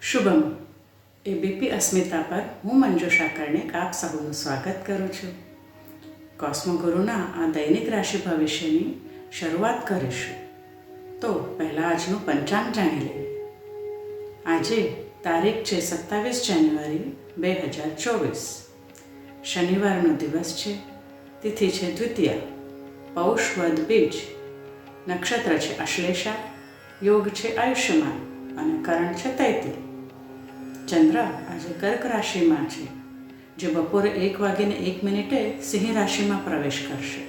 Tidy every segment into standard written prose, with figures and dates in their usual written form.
Shubham ABP અસ્મિતા પર હું મંજુષા કર્ણિક આપ સૌનું સ્વાગત કરું છું. કોસ્મોગુરુના આ દૈનિક રાશિ ભવિષ્યની શરૂઆત કરીશું. તો પહેલાં આજનું પંચાંગ જાણી લઈએ. આજે તારીખ છે 27 જાન્યુઆરી 2024. શનિવારનો દિવસ છે. તિથિ છે દ્વિતીયા. પૌષ વદ બીજ. નક્ષત્ર છે અશ્લેષા. યોગ છે આયુષ્યમાન અને કરણ છે તૈતી. ચંદ્ર આજે કર્ક રાશિમાં છે, જે બપોરે 1:01 સિંહ રાશિમાં પ્રવેશ કરશે.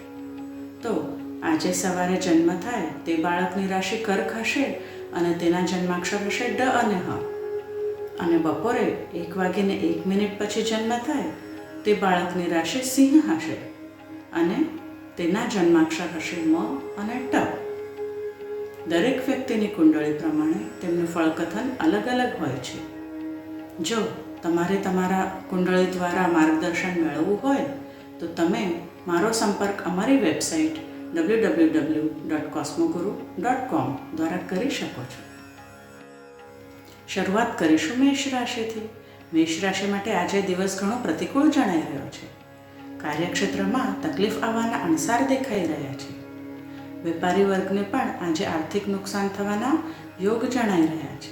તો આજે સવારે જન્મ થાય તે બાળકની રાશિ કર્ક હશે અને તેના જન્માક્ષર હશે ડ અને હ. અને બપોરે 1:01 પછી જન્મ થાય તે બાળકની રાશિ સિંહ હશે અને તેના જન્માક્ષર હશે મ અને ટ. દરેક વ્યક્તિની કુંડળી પ્રમાણે તેમનું ફળકથન અલગ અલગ હોય છે. જો તમારે તમારા કુંડળી દ્વારા માર્ગદર્શન મેળવવું હોય તો તમે મારો સંપર્ક અમારી વેબસાઇટ www.cosmoguru.com દ્વારા કરી શકો છો. શરૂઆત કરીશું મેષ રાશિથી. મેષ રાશિ માટે આજે દિવસ ઘણો પ્રતિકૂળ જણાઈ રહ્યો છે. કાર્યક્ષેત્રમાં તકલીફ આવવાના અણસાર દેખાઈ રહ્યા છે. વેપારી વર્ગને પણ આજે આર્થિક નુકસાન થવાના યોગ જણાઈ રહ્યા છે.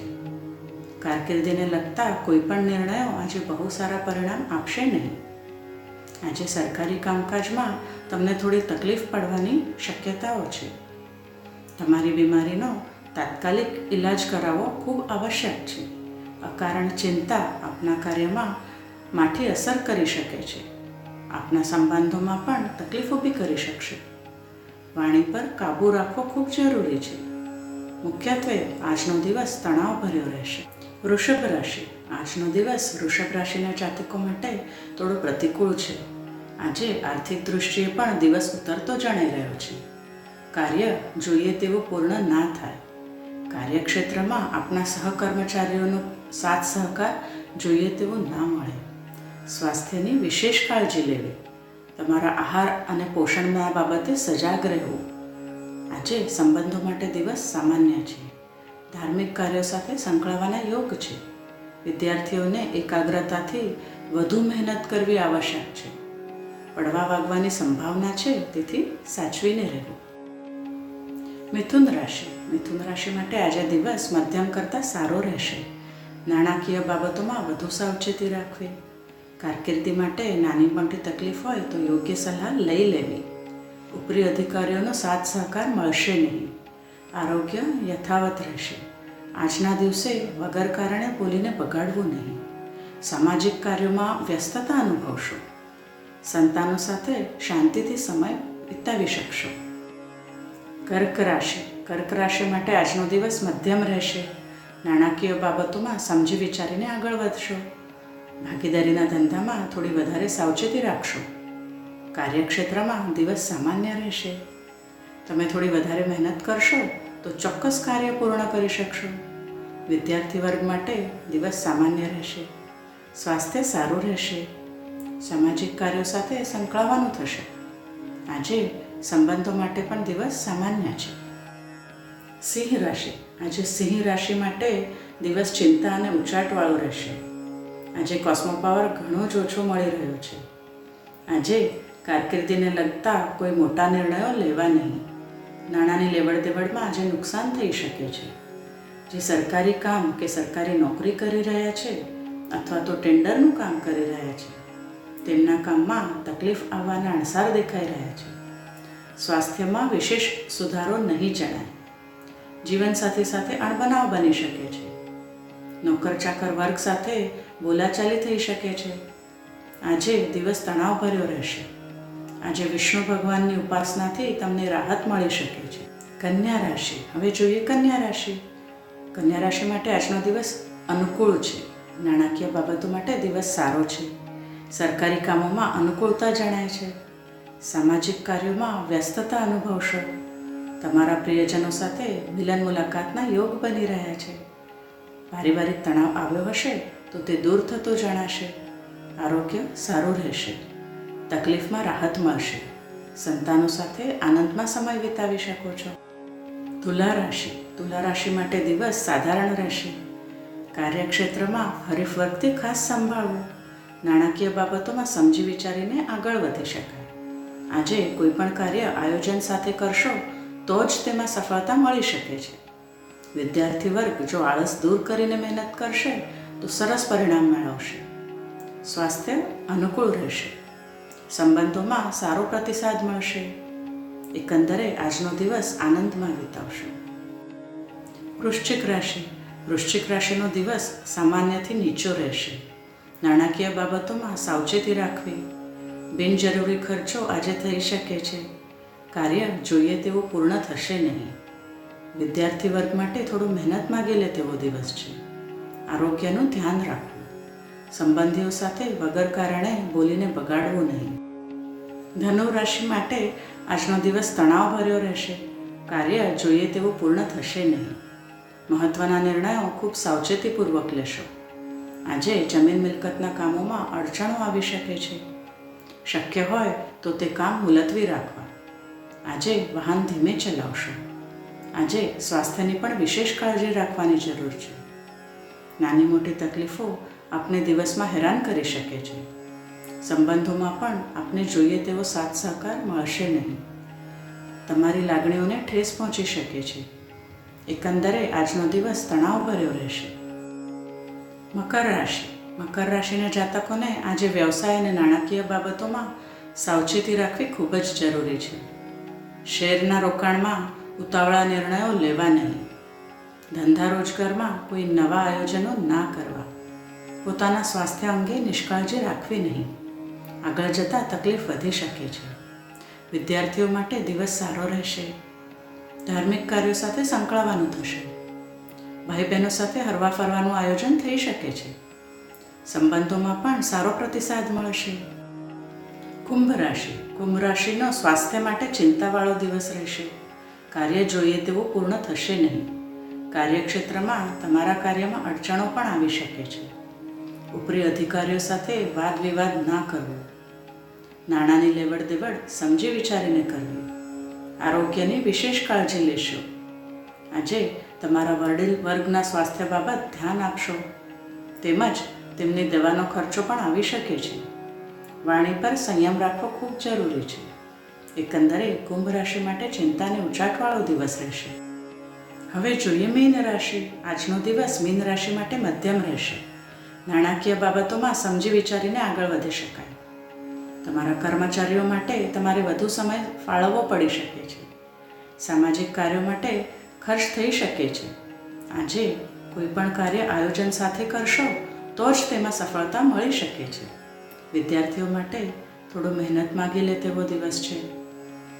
કારકિર્દીને લગતા કોઈપણ નિર્ણયો આજે બહુ સારા પરિણામ આપશે નહીં. આજે સરકારી કામકાજમાં તમને થોડી તકલીફ પડવાની શક્યતાઓ છે. તમારી બીમારીનો તાત્કાલિક ઇલાજ કરાવવો ખૂબ આવશ્યક છે. અકારણ ચિંતા આપના કાર્યમાં માઠી અસર કરી શકે છે. આપના સંબંધોમાં પણ તકલીફ ઊભી કરી શકશે. વાણી પર કાબૂ રાખવો ખૂબ જરૂરી છે. મુખ્યત્વે આજનો દિવસ તણાવભર્યો રહેશે. વૃષભ રાશિ. આજનો દિવસ વૃષભ રાશિના જાતકો માટે થોડો પ્રતિકૂળ છે. આજે આર્થિક દૃષ્ટિએ પણ દિવસ ઉતરતો જણાઈ રહ્યો છે. કાર્ય જોઈએ તેવું પૂર્ણ ના થાય. કાર્યક્ષેત્રમાં આપના સહકર્મચારીઓનો સાથ સહકાર જોઈએ તેવું ના મળે. સ્વાસ્થ્યની વિશેષ કાળજી લેવી. તમારા આહાર અને પોષણના બાબતે સજાગ રહેવું. આજે સંબંધો માટે દિવસ સામાન્ય છે. ધાર્મિક કાર્યો સાથે સંકળાવાના યોગ છે. વિદ્યાર્થીઓને એકાગ્રતાથી વધુ મહેનત કરવી આવશ્યક છે. પડવા વાગવાની સંભાવના છે, તેથી સાચવીને રહેવું. મિથુન રાશિ. મિથુન રાશિ માટે આજે દિવસ મધ્યમ કરતાં સારો રહેશે. નાણાકીય બાબતોમાં વધુ સાવચેતી રાખવી. કારકિર્દી માટે નાની મોટી તકલીફ હોય તો યોગ્ય સલાહ લઈ લેવી. ઉપરી અધિકારીઓનો સાથ સહકાર મળશે નહીં. આરોગ્ય યથાવત રહેશે. આજના દિવસે વગર કારણે બોલીને બગાડવું નહીં. સામાજિક કાર્યોમાં વ્યસ્તતા અનુભવશો. સંતાનો સાથે શાંતિથી સમય વિતાવી શકશો. કર્ક રાશિ. કર્ક રાશિ માટે આજનો દિવસ મધ્યમ રહેશે. નાણાકીય બાબતોમાં સમજી વિચારીને આગળ વધશો. ભાગીદારીના ધંધામાં થોડી વધારે સાવચેતી રાખશો. કાર્યક્ષેત્રમાં દિવસ સામાન્ય રહેશે. તમે થોડી વધારે મહેનત કરશો તો ચોક્કસ કાર્ય પૂર્ણ કરી શકશો. વિદ્યાર્થી વર્ગ માટે દિવસ સામાન્ય રહેશે. સ્વાસ્થ્ય સારું રહેશે. સામાજિક કાર્યો સાથે સંકળાવાનું થશે. આજે સંબંધો માટે પણ દિવસ સામાન્ય છે. સિંહ રાશિ. આજે સિંહ રાશિ માટે દિવસ ચિંતા અને ઉચાટવાળો રહેશે. આજે કોસ્મો પાવર ઘણો જ ઓછો મળી રહ્યો છે. આજે કારકિર્દીને લગતા કોઈ મોટા નિર્ણયો લેવા નહીં. નાણાંની લેવડ દેવડમાં આજે નુકસાન થઈ શકે છે. જે સરકારી કામ કે સરકારી નોકરી કરી રહ્યા છે અથવા તો ટેન્ડરનું કામ કરી રહ્યા છે તેમના કામમાં તકલીફ આવવાના અણસાર દેખાઈ રહ્યા છે. સ્વાસ્થ્યમાં વિશેષ સુધારો નહીં જણાય. જીવનસાથી સાથે અણબનાવ બની શકે છે. નોકર ચાકર વર્ગ સાથે બોલાચાલી થઈ શકે છે. આજે દિવસ તણાવભર્યો રહેશે. આજે વિષ્ણુ ભગવાનની ઉપાસનાથી તમને રાહત મળી શકે છે. કન્યા રાશિ. હવે જોઈએ કન્યા રાશિ. કન્યા રાશિ માટે આજનો દિવસ અનુકૂળ છે. નાણાકીય બાબતો માટે દિવસ સારો છે. સરકારી કામોમાં અનુકૂળતા જણાય છે. સામાજિક કાર્યોમાં વ્યસ્તતા અનુભવશો. તમારા પ્રિયજનો સાથે મિલન મુલાકાતના યોગ બની રહ્યા છે. પારિવારિક તણાવ આવ્યો હશે તો તે દૂર થતો જણાશે. આરોગ્ય સારું રહેશે. તકલીફમાં રાહત મળશે. સંતાનો સાથે આનંદમાં સમય વિતાવી શકો છો. તુલા રાશિ. તુલા રાશિ માટે દિવસ સાધારણ રહેશે. કાર્યક્ષેત્રમાં હરીફ વર્ગથી ખાસ સંભાળવું. નાણાકીય બાબતોમાં સમજી વિચારીને આગળ વધી શકાય. આજે કોઈ પણ કાર્ય આયોજન સાથે કરશો તો જ તેમાં સફળતા મળી શકે છે. વિદ્યાર્થી વર્ગ જો આળસ દૂર કરીને મહેનત કરશે તો સરસ પરિણામ મેળવશે. સ્વાસ્થ્ય અનુકૂળ રહેશે. સંબંધોમાં સારો પ્રતિસાદ મળશે. એકંદરે આજનો દિવસ આનંદમાં વિતાવશો. વૃશ્ચિક રાશિ. વૃશ્ચિક રાશિનો દિવસ સામાન્યથી નીચો રહેશે. નાણાકીય બાબતોમાં સાવચેતી રાખવી. બિનજરૂરી ખર્ચો આજે થઈ શકે છે. કાર્ય જોઈએ તેવું પૂર્ણ થશે નહીં. વિદ્યાર્થી વર્ગ માટે થોડું મહેનત માગી લે તેવો દિવસ છે. આરોગ્યનું ધ્યાન રાખવું. સંબંધીઓ સાથે વગર કારણે બોલીને બગાડવું નહીં. ધનુ રાશિ માટે આજનો દિવસ તણાવભર્યો રહેશે. કાર્ય જોઈએ તેવું પૂર્ણ થશે નહીં. મહત્ત્વના નિર્ણયો ખૂબ સાવચેતીપૂર્વક લેશો. આજે જમીન મિલકતના કામોમાં અડચણો આવી શકે છે. શક્ય હોય તો તે કામ મુલતવી રાખવા. આજે વાહન ધીમે ચલાવશો. આજે સ્વાસ્થ્યની પણ વિશેષ કાળજી રાખવાની જરૂર છે. નાની મોટી તકલીફો આપને દિવસમાં હેરાન કરી શકે છે. સંબંધોમાં પણ આપને જોઈએ તેવો સાથ સહકાર મળશે નહીં. તમારી લાગણીઓને ઠેસ પહોંચી શકે છે. એકંદરે આજનો દિવસ તણાવભર્યો રહેશે. મકર રાશિ. મકર રાશિના જાતકોને આજે વ્યવસાય અને નાણાકીય બાબતોમાં સાવચેતી રાખવી ખૂબ જ જરૂરી છે. શેરના રોકાણમાં ઉતાવળા નિર્ણયો લેવા નહીં. ધંધા રોજગારમાં કોઈ નવા આયોજનો ના કરવા. પોતાના સ્વાસ્થ્ય અંગે નિષ્કાળજી રાખવી નહીં. આગળ જતાં તકલીફ વધી શકે છે. વિદ્યાર્થીઓ માટે દિવસ સારો રહેશે. ધાર્મિક કાર્યો સાથે સંકળાવાનું થશે. ભાઈ બહેનો સાથે હરવા ફરવાનું આયોજન થઈ શકે છે. સંબંધોમાં પણ સારો પ્રતિસાદ મળશે. કુંભ રાશિ. કુંભ રાશિનો સ્વાસ્થ્ય માટે ચિંતાવાળો દિવસ રહેશે. કાર્ય જોઈએ તેવું પૂર્ણ થશે નહીં. કાર્યક્ષેત્રમાં તમારા કાર્યમાં અડચણો પણ આવી શકે છે. ઉપરી અધિકારીઓ સાથે વાદ વિવાદ ના કરવો. નાણાંની લેવડ દેવડ સમજી વિચારીને કરવી. આરોગ્યની વિશેષ કાળજી લેશો. આજે તમારા વડીલ વર્ગના સ્વાસ્થ્ય બાબત ધ્યાન આપશો. તેમજ તેમની દવાનો ખર્ચો પણ આવી શકે છે. વાણી પર સંયમ રાખવો ખૂબ જરૂરી છે. એકંદરે કુંભ રાશિ માટે ચિંતાને ઉચાટવાળો દિવસ રહેશે. હવે જોઈએ મીન રાશિ. આજનો દિવસ મીન રાશિ માટે મધ્યમ રહેશે. નાણાકીય બાબતોમાં સમજી વિચારીને આગળ વધી શકાય. તમારા કર્મચારીઓ માટે તમારે વધુ સમય ફાળવવો પડી શકે છે. સામાજિક કાર્યો માટે ખર્ચ થઈ શકે છે. આજે કોઈ પણ કાર્ય આયોજન સાથે કરશો તો જ તેમાં સફળતા મળી શકે છે. વિદ્યાર્થીઓ માટે થોડો મહેનત માગી લે તેવો દિવસ છે.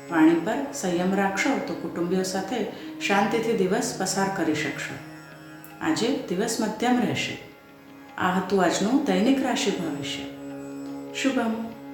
વાણી પર સંયમ રાખશો તો કુટુંબીઓ સાથે શાંતિથી દિવસ પસાર કરી શકશો. આજે દિવસ મધ્યમ રહેશે. આ હતું આજનું દૈનિક રાશિ ભવિષ્ય. શુભમ.